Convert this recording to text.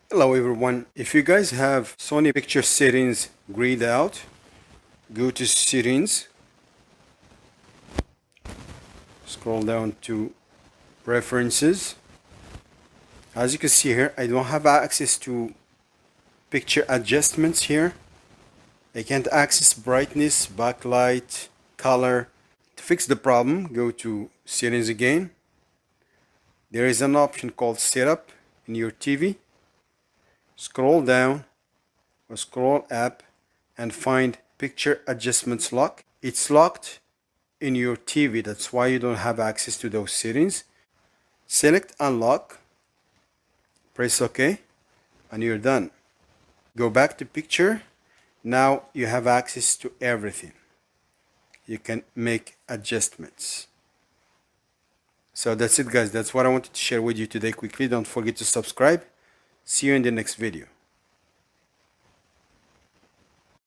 Hello everyone, if you guys have Sony picture settings grayed out, go to settings, scroll down to preferences. As you can see here, I don't have access to picture adjustments here. I can't access brightness, backlight, color. To fix the problem, go to settings again. There is an option called setup in your TV. Scroll down or scroll up and find picture adjustments lock. It's locked in your TV, that's why you don't have access to those settings. Select unlock, press OK, and you're done. Go back to picture. Now you have access to everything. You can make adjustments. So that's it guys, that's what I wanted to share with you today quickly. Don't forget to subscribe. See you in the next video.